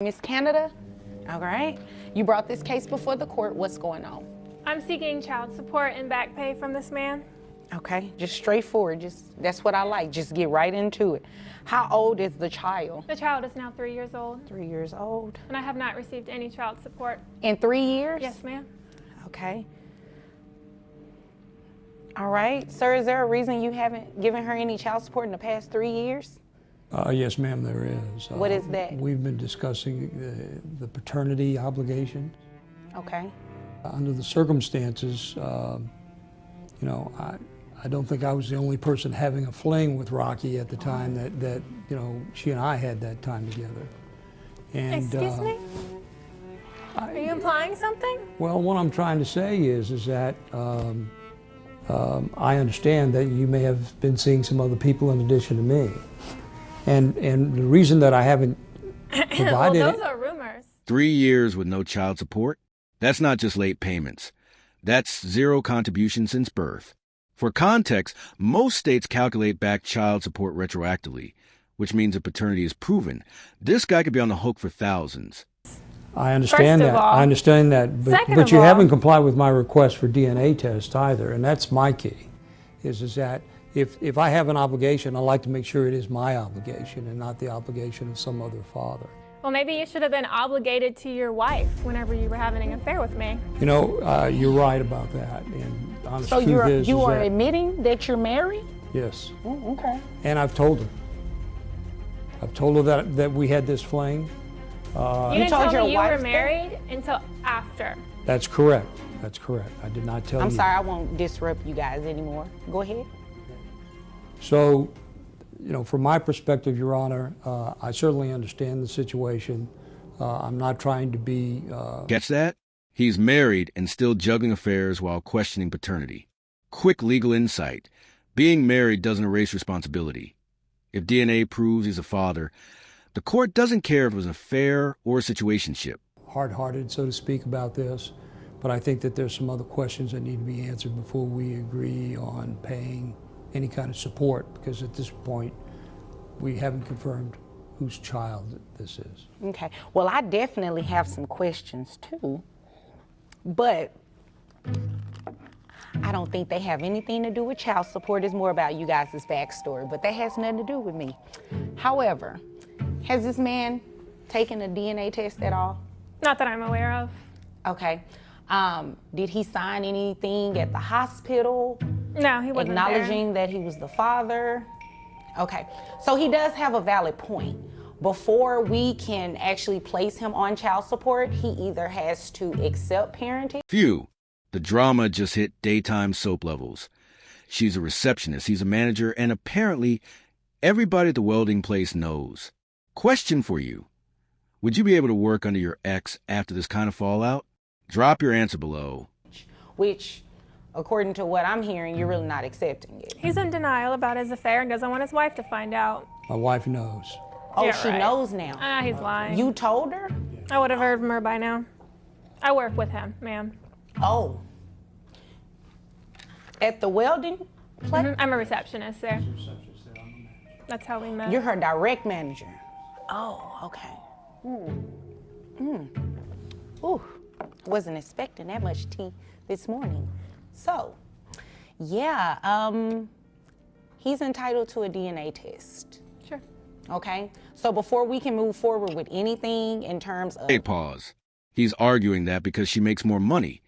Miss Canada, all right. You brought this case before the court. What's going on? I'm seeking child support and back pay from this man. Okay, just straightforward. That's what I like. Just get right into it. How old is the child? The child is now 3 years old. 3 years old. And I have not received any child support. In 3 years? Yes, ma'am. Okay. All right. Sir, is there a reason you haven't given her any child support in the past 3 years? Yes, ma'am, there is. What is that? We've been discussing the paternity obligation. Okay. Under the circumstances, I don't think I was the only person having a fling with Rocky at the time that she and I had that time together. And, Excuse me? Are you implying something? Well, what I'm trying to say is that I understand that you may have been seeing some other people in addition to me. And the reason that I haven't provided Well, those are rumors. 3 years with no child support? That's not just late payments. That's zero contribution since birth. For context, most states calculate back child support retroactively, which means if paternity is proven, this guy could be on the hook for thousands. I understand that. I understand that, but you haven't complied with my request for DNA test either, and that's my key. Is that if I have an obligation, I like to make sure it is my obligation and not the obligation of some other father. Well, maybe you should have been obligated to your wife whenever you were having an affair with me. You're right about that. And honest So truth you are admitting that you're married? Yes. Oh, okay. And I've told her. I've told her that we had this fling. You didn't tell me you were married until after. That's correct. That's correct. I did not tell you. I'm sorry, I won't disrupt you guys anymore. Go ahead. So, from my perspective, Your Honor, I certainly understand the situation. I'm not trying to be... Catch that? He's married and still juggling affairs while questioning paternity. Quick legal insight. Being married doesn't erase responsibility. If DNA proves he's a father, the court doesn't care if it was an affair or a situationship. Hard-hearted, so to speak, about this, but I think that there's some other questions that need to be answered before we agree on paying any kind of support, because at this point, we haven't confirmed whose child this is. Okay. Well, I definitely have some questions too, but I don't think they have anything to do with child support. It's more about you guys' backstory, but that has nothing to do with me. However, has this man taken a DNA test at all? Not that I'm aware of. Okay. Did he sign anything at the hospital? No, he wasn't acknowledging that he was the father? Okay, so he does have a valid point. Before we can actually place him on child support, he either has to accept parenting. Phew, the drama just hit daytime soap levels. She's a receptionist, he's a manager, and apparently everybody at the welding place knows. Question for you. Would you be able to work under your ex after this kind of fallout? Drop your answer below. Which, according to what I'm hearing, you're really not accepting it. He's in denial about his affair and doesn't want his wife to find out. My wife knows. Oh, Yeah, she right. knows now. He's lying. You told her? I would have heard from her by now. I work with him, ma'am. Oh. At the welding place? I'm a receptionist there. That's how we met. You're her direct manager. Oh, okay. Ooh, wasn't expecting that much tea this morning. So, yeah, he's entitled to a DNA test. Sure. Okay, so before we can move forward with anything in terms of... Hey, pause. He's arguing that because she makes more money,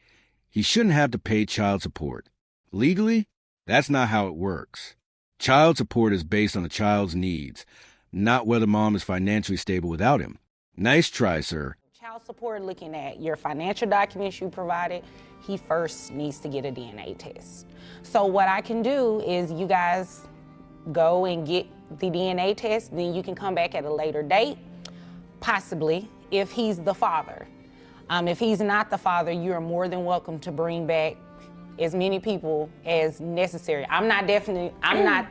he shouldn't have to pay child support. Legally, that's not how it works. Child support is based on the child's needs, not whether mom is financially stable without him. Nice try, sir. Child support, looking at your financial documents you provided, he first needs to get a DNA test. So what I can do is you guys go and get the DNA test, then you can come back at a later date, possibly, if he's the father. If he's not the father, you're more than welcome to bring back as many people as necessary. I'm not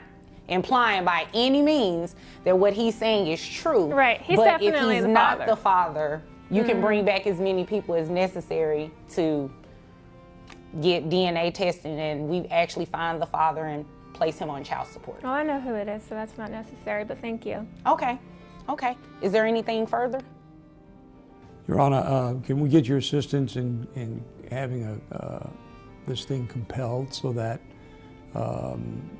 implying by any means that what he's saying is true. Right, he's but definitely if he's the not father. the father, you can bring back as many people as necessary to get DNA testing, and we actually find the father and place him on child support. Well, I know who it is, so that's not necessary, but thank you. Okay, okay. Is there anything further? Your Honor, can we get your assistance in having this thing compelled so that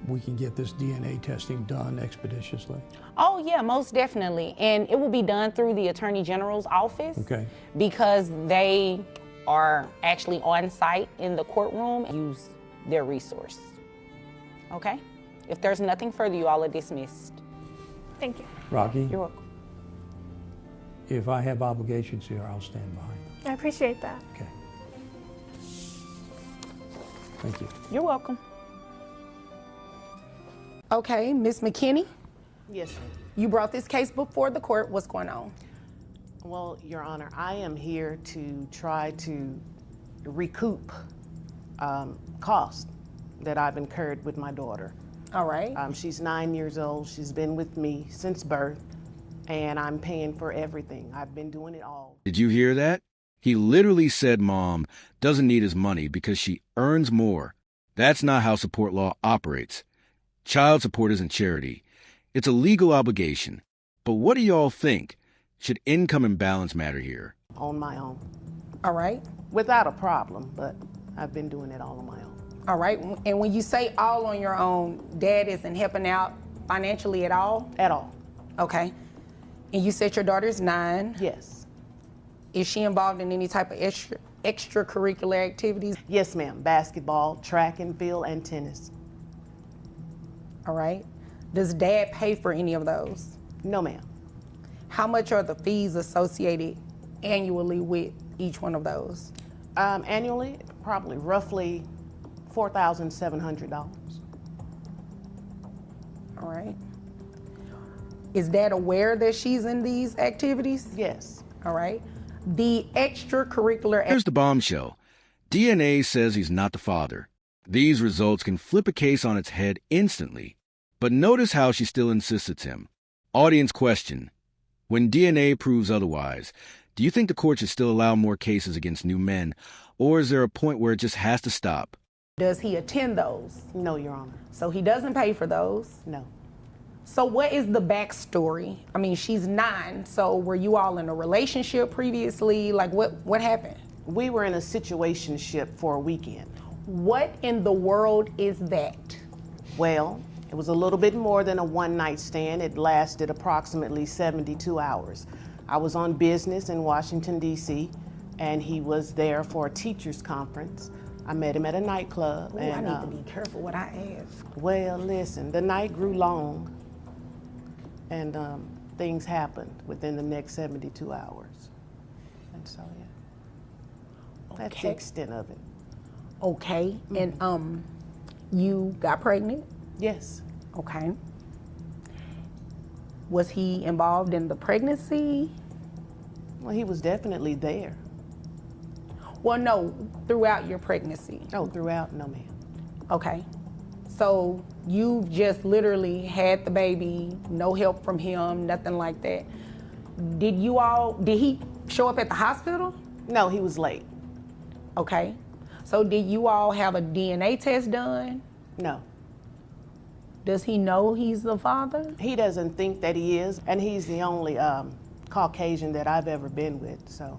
we can get this DNA testing done expeditiously? Oh yeah, most definitely. And it will be done through the Attorney General's office. Okay. Because they are actually on site in the courtroom and use their resource. Okay? If there's nothing further, you all are dismissed. Thank you. Rocky, You're welcome. if I have obligations here, I'll stand behind them. I appreciate that. Okay. Thank you. You're welcome. Okay, Ms. McKinney, Yes, ma'am. you brought this case before the court. What's going on? Well, Your Honor, I am here to try to recoup costs that I've incurred with my daughter. All right. She's 9 years old. She's been with me since birth, and I'm paying for everything. I've been doing it all. Did you hear that? He literally said Mom doesn't need his money because she earns more. That's not how support law operates. Child support isn't charity. It's a legal obligation. But what do y'all think? Should income imbalance matter here? On my own. All right. Without a problem, but I've been doing it all on my own. All right. And when you say all on your own, Dad isn't helping out financially at all? At all. Okay. And you said your daughter's 9. Yes. Is she involved in any type of extracurricular activities? Yes, ma'am. Basketball, track and field, and tennis. All right. Does Dad pay for any of those? No, ma'am. How much are the fees associated annually with each one of those? Annually, probably roughly $4,700. All right. Is Dad aware that she's in these activities? Yes. All right. The extracurricular. Here's the bombshell. DNA says he's not the father. These results can flip a case on its head instantly. But notice how she still insists it's him. Audience question. When DNA proves otherwise, do you think the court should still allow more cases against new men, or is there a point where it just has to stop? Does he attend those? No, Your Honor. So he doesn't pay for those. No. So what is the backstory? I mean, she's 9, so were you all in a relationship previously? Like what happened? We were in a situationship for a weekend. What in the world is that? Well, it was a little bit more than a one-night stand. It lasted approximately 72 hours. I was on business in Washington, D.C., and he was there for a teacher's conference. I met him at a nightclub. Ooh, and, I need to be careful what I ask. Well, listen, the night grew long, and things happened within the next 72 hours. And so, yeah, that's the Okay. extent of it. Okay, and you got pregnant? Yes. Okay. Was he involved in the pregnancy? Well, he was definitely there. Well, no, throughout your pregnancy. Oh, throughout? No, ma'am. Okay. So you just literally had the baby, no help from him, nothing like that. Did he show up at the hospital? No, he was late. Okay. So did you all have a DNA test done? No. Does he know he's the father? He doesn't think that he is, and he's the only Caucasian that I've ever been with, so.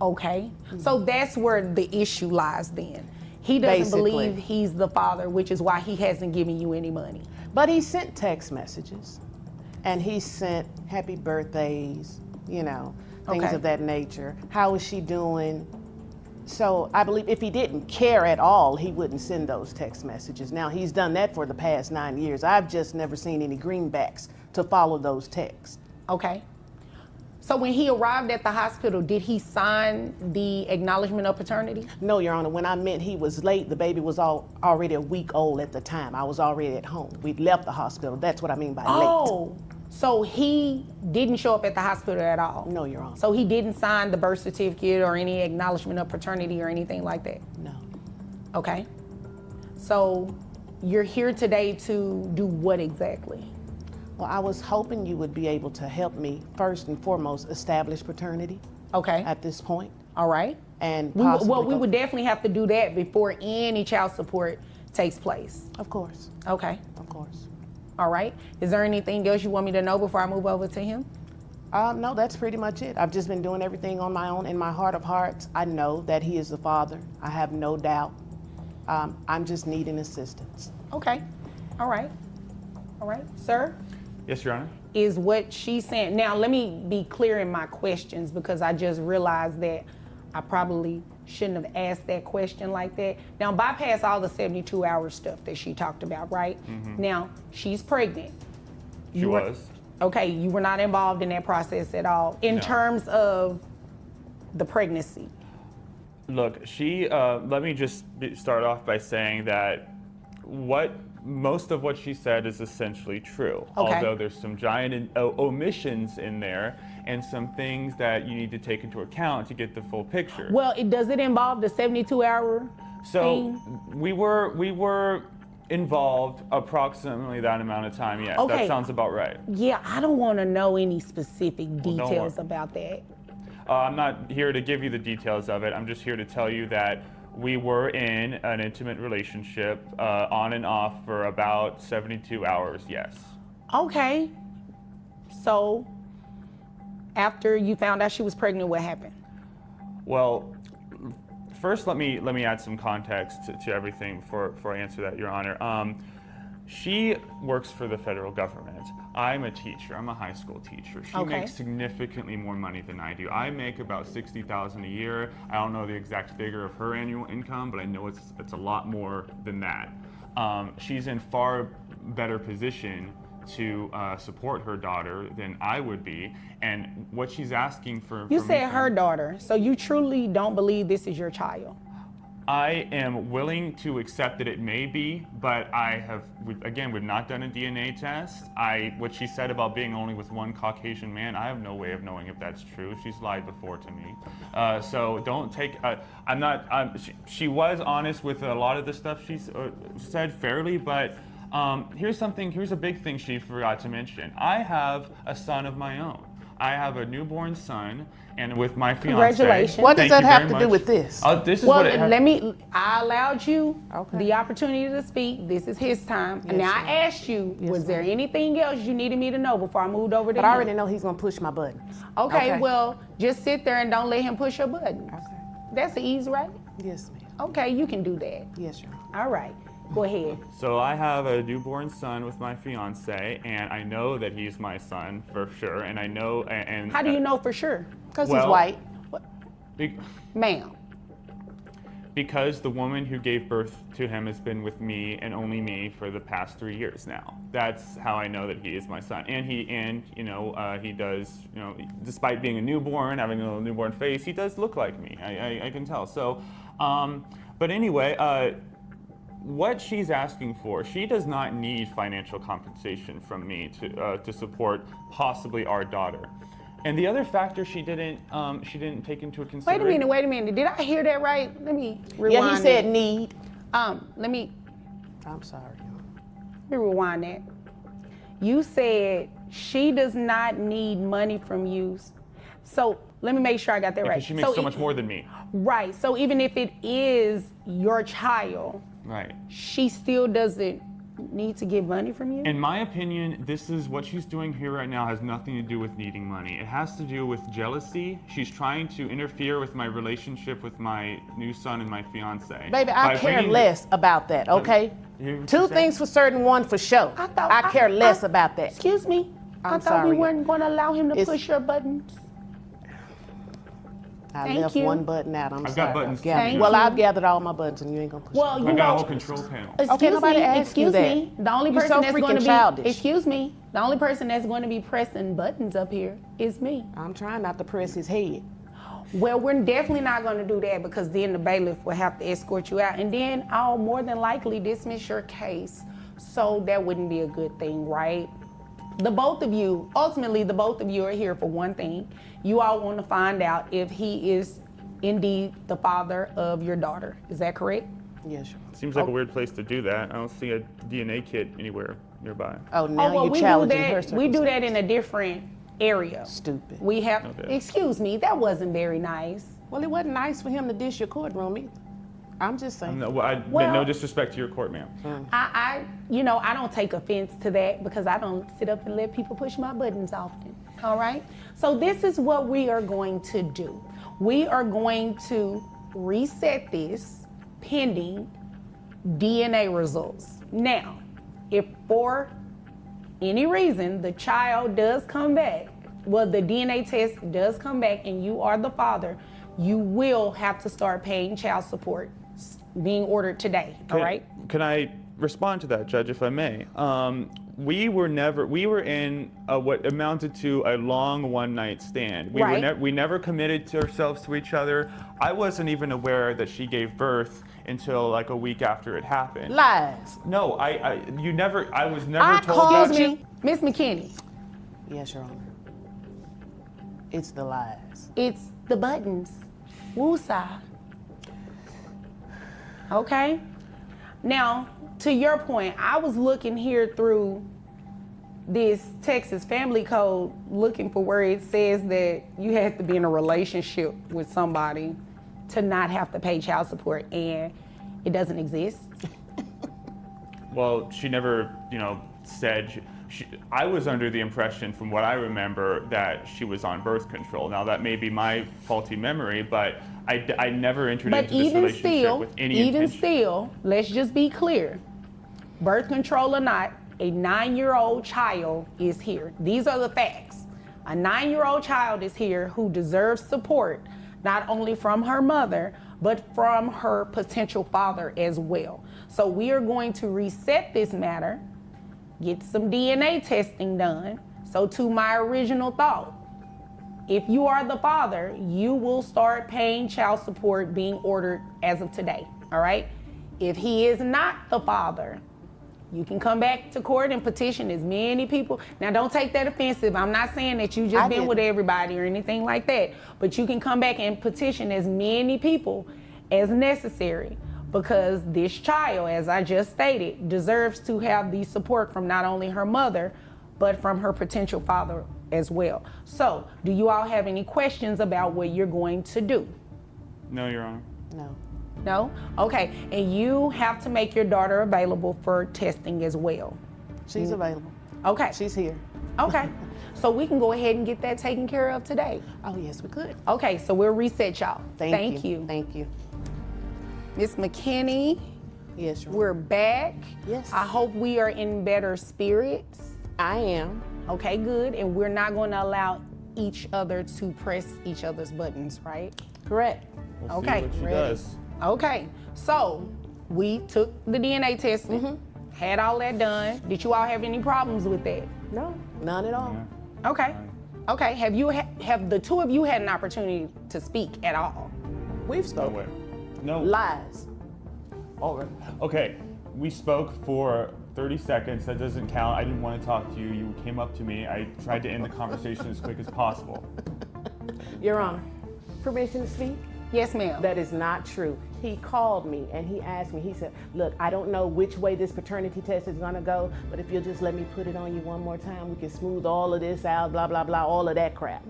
Okay. So that's where the issue lies then. He doesn't Basically. believe he's the father, which is why he hasn't given you any money. But he sent text messages, and he sent happy birthdays, you know, things Okay. of that nature. How is she doing? So I believe if he didn't care at all, he wouldn't send those text messages. Now, he's done that for the past 9 years. I've just never seen any greenbacks to follow those texts. Okay. So when he arrived at the hospital, did he sign the acknowledgement of paternity? No, Your Honor, when I meant he was late, the baby was already a week old at the time. I was already at home. We'd left the hospital. That's what I mean by late. Oh, so he didn't show up at the hospital at all? No, Your Honor. So he didn't sign the birth certificate or any acknowledgement of paternity or anything like that? No. Okay. So you're here today to do what exactly? Well, I was hoping you would be able to help me, first and foremost, establish paternity Okay. at this point. All right. And We possibly would definitely have to do that before any child support takes place. Of course, Okay. of course. All right. Is there anything else you want me to know before I move over to him? No, that's pretty much it. I've just been doing everything on my own. In my heart of hearts, I know that he is the father. I have no doubt. I'm just needing assistance. Okay. All right. All right. Sir? Yes, Your Honor. Is what she's saying. Now, let me be clear in my questions because I just realized that I probably shouldn't have asked that question like that. Now, bypass all the 72-hour stuff that she talked about, right? Now, she's pregnant. She was. Okay, you were not involved in that process at all in terms of the pregnancy. Look, let me just start off by saying that most of what she said is essentially true. Okay. Although there's some giant omissions in there and some things that you need to take into account to get the full picture. Well, does it involve the 72-hour So thing? we were involved approximately that amount of time, yes. Okay. That sounds about right. Yeah, I don't want to know any specific don't details worry. about that. I'm not here to give you the details of it. I'm just here to tell you that we were in an intimate relationship on and off for about 72 hours, yes. Okay. So, after you found out she was pregnant, what happened? Well, first let me add some context to everything before I answer that, Your Honor. She works for the federal government. I'm a teacher. I'm a high school teacher. She Okay. makes significantly more money than I do. I make about $60,000 a year. I don't know the exact figure of her annual income, but I know it's a lot more than that. She's in far better position to support her daughter than I would be, and what she's asking for. You for said me her daughter, so you truly don't believe this is your child? I am willing to accept that it may be, but we've not done a DNA test. What she said about being only with one Caucasian man, I have no way of knowing if that's true. She's lied before to me. So don't take, she was honest with a lot of the stuff she said fairly, but here's a big thing she forgot to mention. I have a son of my own. I have a newborn son, and with my fiance. Congratulations. What does Thank that you have very to do much. with this? This is Well, what it has. I allowed you Okay. the opportunity to speak. This is his time. Yes, now, ma'am. I asked you, was there anything else you needed me to know before I moved over to But I him? already know he's gonna push my buttons. Okay, well, just sit there and don't let him push your buttons. Okay. That's the ease, right? Yes, ma'am. Okay, you can do that. Yes, Your Honor. All right, go ahead. So I have a newborn son with my fiance, and I know that he's my son for sure. And I know, and How do you know for sure? Because he's Well- white. Ma'am. Because the woman who gave birth to him has been with me and only me for the past 3 years now. That's how I know that he is my son. And he does, despite being a newborn, having a little newborn face, he does look like me. I can tell. So, but anyway, what she's asking for, she does not need financial compensation from me to support possibly our daughter. And the other factor she didn't take into consideration. Wait a minute. Did I hear that right? Let me rewind. Yeah, he said that. need. Let me I'm sorry, Your Honor. rewind that. You said she does not need money from you. So let me make sure I got that right. Because she makes so much more than me. Right. So even if it is your child, Right. she still doesn't need to get money from you? In my opinion, this is what she's doing here right now has nothing to do with needing money. It has to do with jealousy. She's trying to interfere with my relationship with my new son and my fiance. Baby, I By care bringing- less about that, okay? You hear what Two she said? things for certain, one for sure. I care less about that. Excuse me? I I'm thought we sorry. weren't going to allow him to It's- push your buttons. I Thank left you. one button out. I'm I've sorry. got buttons too. Thank Well, you. I've gathered all my buttons, and you ain't gonna push Well, them. you I got a know, whole control panel. excuse nobody me, asked you excuse that. me. The only You're person so that's going freaking to be childish. excuse me. The only person that's going to be pressing buttons up here is me. I'm trying not to press his head. Well, we're definitely not going to do that because then the bailiff will have to escort you out, and then I'll more than likely dismiss your case. So that wouldn't be a good thing, right? Ultimately, the both of you are here for one thing. You all want to find out if he is indeed the father of your daughter. Is that correct? Yes, Your Honor. Seems like a weird place to do that. I don't see a DNA kit anywhere nearby. Oh, now well, you're we challenging do her that. We do that circumstances. in a different area. Stupid. We have. Okay. Excuse me, that wasn't very nice. Well, it wasn't nice for him to dish your courtroom either. I'm just saying. No, well, I meant Well- no disrespect to your court, ma'am. I don't take offense to that because I don't sit up and let people push my buttons often. All right? So this is what we are going to do. We are going to reset this pending DNA results. Now, if for any reason the child does come back, well, the DNA test does come back and you are the father, you will have to start paying child support being ordered today, all right? Can I respond to that, Judge, if I may? We were in what amounted to a long one-night stand. We never committed to ourselves to each other. I wasn't even aware that she gave birth until like a week after it happened. Lies. No, I was never told that. Excuse me, Miss McKinney. Yes, Your Honor. It's the lies. It's the buttons. Woosah. Okay? Now, to your point, I was looking here through this Texas Family Code looking for where it says that you have to be in a relationship with somebody to not have to pay child support, and it doesn't exist. Well, she never, said. I was under the impression, from what I remember, that she was on birth control. Now, that may be my faulty memory, but I never entered into this relationship with any intention. Even still, let's just be clear. Birth control or not, a 9-year-old child is here. These are the facts. A 9-year-old child is here who deserves support, not only from her mother, but from her potential father as well. So we are going to reset this matter, get some DNA testing done. So to my original thought, if you are the father, you will start paying child support being ordered as of today, all right? If he is not the father, you can come back to court and petition as many people. Now, don't take that offensive. I'm not saying that you just been with everybody or anything like that, but you can come back and petition as many people as necessary, because this child, as I just stated, deserves to have the support from not only her mother, but from her potential father as well. So, do you all have any questions about what you're going to do? No, Your Honor. No. No? Okay, and you have to make your daughter available for testing as well. She's available. Okay. She's here. Okay, so we can go ahead and get that taken care of today. Oh, yes, we could. Okay, so we'll reset y'all. Thank you. Thank you. Miss McKinney, Yes, Your Honor. we're back. Yes. I hope we are in better spirits. I am. Okay, good. And we're not going to allow each other to press each other's buttons, right? Correct. We'll Okay, see what she ready. does. Okay, so we took the DNA testing, had all that done. Did you all have any problems with that? No, none at all. Yeah. Okay. Okay, have the two of you had an opportunity to speak at all? We've No spoken. way. No. Lies. All right. Okay, we spoke for 30 seconds. That doesn't count. I didn't want to talk to you. You came up to me. I tried to end the conversation as quick as possible. Your Honor, permission to speak? Yes, ma'am. That is not true. He called me and he asked me, he said, look, I don't know which way this paternity test is gonna go, but if you'll just let me put it on you one more time, we can smooth all of this out, blah, blah, blah, all of that crap.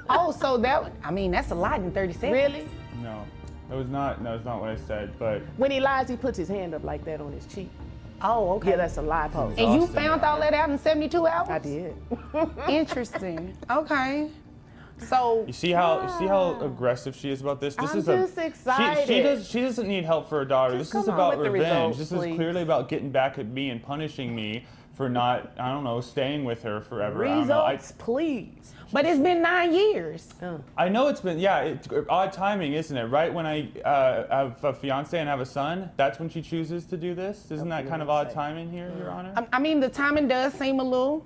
Oh, so that's a lot in 30 seconds. Really? No, that was not what I said, but When he lies, he puts his hand up like that on his cheek. Oh, okay. Yeah, that's a lie pose. And you Exhausting. found all that out in 72 hours? I did. Interesting. Okay. So, you see how aggressive she is about this? This I'm is just excited. She doesn't need help for her daughter. Just This is come on about with the revenge. results, This please. is clearly about getting back at me and punishing me for not, I don't know, staying with her forever. I don't know. Results, please. but it's been 9 years. I know it's been, odd timing, isn't it? Right when I have a fiance and have a son, that's when she chooses to do this? Isn't that kind of odd timing here, Your Honor? I mean, the timing does seem a little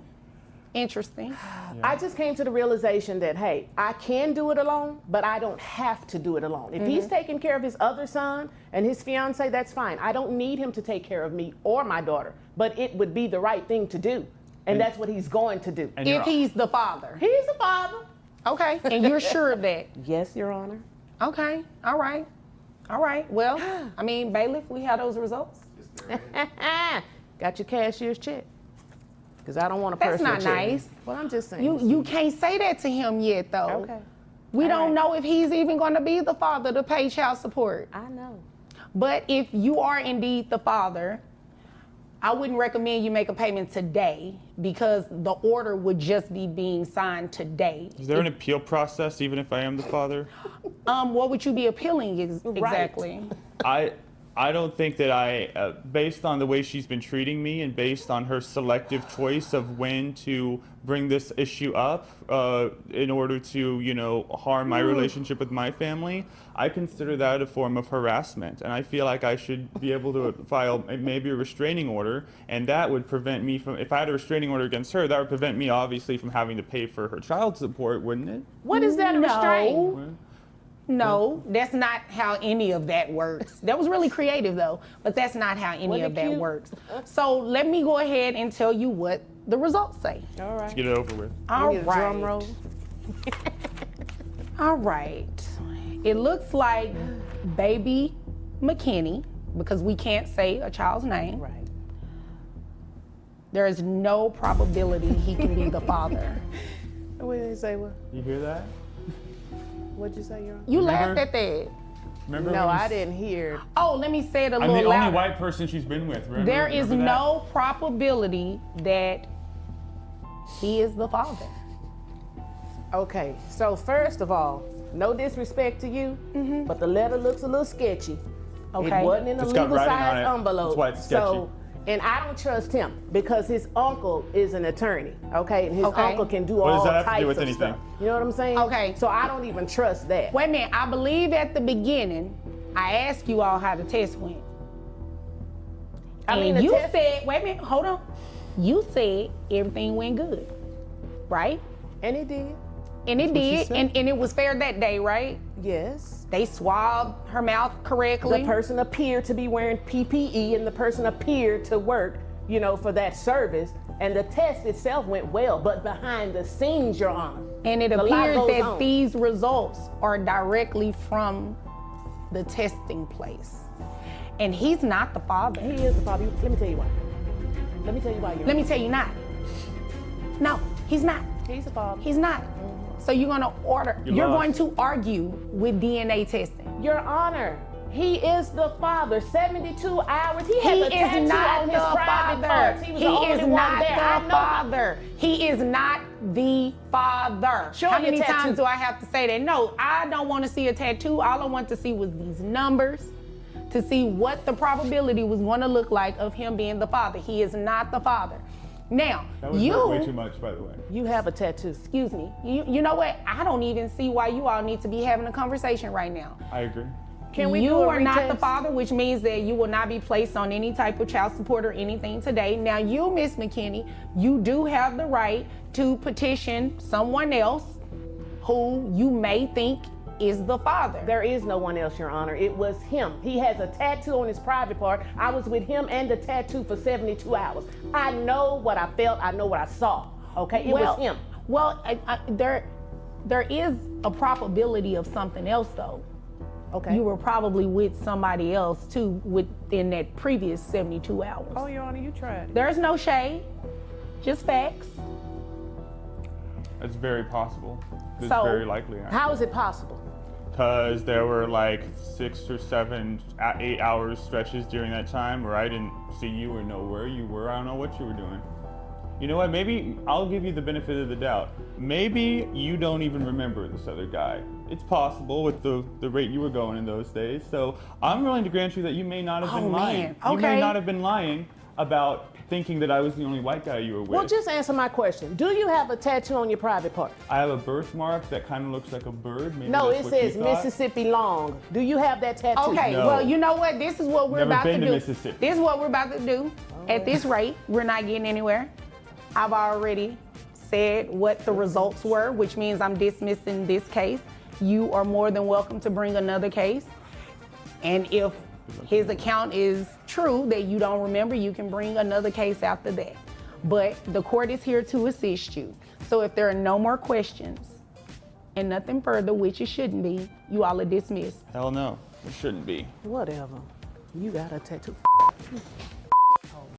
interesting. I just came to the realization that, hey, I can do it alone, but I don't have to do it alone. If he's taking care of his other son and his fiance, that's fine. I don't need him to take care of me or my daughter, but it would be the right thing to do. And that's what he's going to do. And If you're- he's the father. He's the father. Okay. And you're sure of that? Yes, Your Honor. Okay. All right. All right. Well, I mean, bailiff, we have those results. Got your cashier's check. Because I don't want to That's personal not check. nice. Well, I'm just saying. You can't say that to him yet, though. Okay. We All don't right. know if he's even going to be the father to pay child support. I know. But if you are indeed the father, I wouldn't recommend you make a payment today because the order would just be being signed today. Is there an appeal process even if I am the father? What would you be appealing exactly? I don't think that based on the way she's been treating me and based on her selective choice of when to bring this issue up in order to, you know, harm my relationship with my family, I consider that a form of harassment. And I feel like I should be able to file maybe a restraining order, and that would prevent me from, if I had a restraining order against her, that would prevent me obviously from having to pay for her child support, wouldn't it? What is that restraint? No, that's not how any of that works. That was really creative though, but that's not how any of that works. So let me go ahead and tell you what the results say. All right. Let's get it over with. All Need a drum right. roll. All right. It looks like baby McKinney, because we can't say a child's name. Right. There is no probability he can be the father. What did they say? What? You hear that? What'd you say, Your Honor? You Remember? laughed at that. Remember No, when I didn't hear. Oh, let me say it a I'm little the only louder. white person she's been with. Remember? There is Remember that? no probability that he is the father. Okay, so first of all, no disrespect to you, but the letter looks a little sketchy. Okay. It wasn't in a It's got legal writing on size it. envelope. That's why it's sketchy. So, and I don't trust him because his uncle is an attorney, okay? And his Okay. uncle can do What does all that have to types do with of anything? stuff. You know what I'm saying? Okay. So I don't even trust that. Wait a minute, I believe at the beginning, I asked you all how the test went. I mean, And the you test- said, wait a minute, hold on. You said everything went good, right? And it did. And it what she did, said. and it was fair that day, right? Yes. They swabbed her mouth correctly. The person appeared to be wearing PPE and the person appeared to work, you know, for that service. And the test itself went well, but behind the scenes, Your Honor. And it a lot appears goes that on. these results are directly from the testing place. And he's not the father. He is the father. Let me tell you why. Let me tell you why, Your Honor. Let me tell you not. No, he's not. He's the father. He's not. So you're gonna order, you're lost. going to argue with DNA testing. Your Honor, he is the father. 72 hours. He has He a tattoo is not on his the private father. parts. He was the only is one not there. I the know. father. He is not the father. Show How me a many tattoo. times do I have to say that? No, I don't want to see a tattoo. All I want to see was these numbers to see what the probability was going to look like of him being the father. He is not the father. Now, That was you, way too much, by the way. You have a tattoo. excuse me, you know what? I don't even see why you all need to be having a conversation right now. I agree. Can we you do a are not the retest? father, which means that you will not be placed on any type of child support or anything today. Now, you, Miss McKinney, you do have the right to petition someone else who you may think is the father. There is no one else, Your Honor. It was him. He has a tattoo on his private part. I was with him and the tattoo for 72 hours. I know what I felt. I know what I saw. Okay, it was him. Well, there is a probability of something else, though. Okay. You were probably with somebody else too within that previous 72 hours. Oh, Your Honor, you tried it. There's no shade, just facts. It's very possible. It's So, very likely. How is it possible? Because there were like 6 or 7, 8 hours stretches during that time where I didn't see you or know where you were. I don't know what you were doing. You know what? Maybe I'll give you the benefit of the doubt. Maybe you don't even remember this other guy. It's possible with the rate you were going in those days. So I'm willing to grant you that you may not have been lying. man. You may Okay. not have been lying about thinking that I was the only white guy you were with. Well, just answer my question. Do you have a tattoo on your private part? I have a birthmark that kind of looks like a bird. Maybe No, that's it what you says thought. Mississippi Long. Do you have that tattoo? Okay, No. well, you know what? This is what we're Never about to been to do. Mississippi. This is what we're about to do. At this rate, we're not getting anywhere. I've already said what the results were, which means I'm dismissing this case. You are more than welcome to bring another case. And if his account is true that you don't remember, you can bring another case after that. But the court is here to assist you. So if there are no more questions and nothing further, which it shouldn't be, you all are dismissed. Hell no, it shouldn't be. Whatever. You got a tattoo.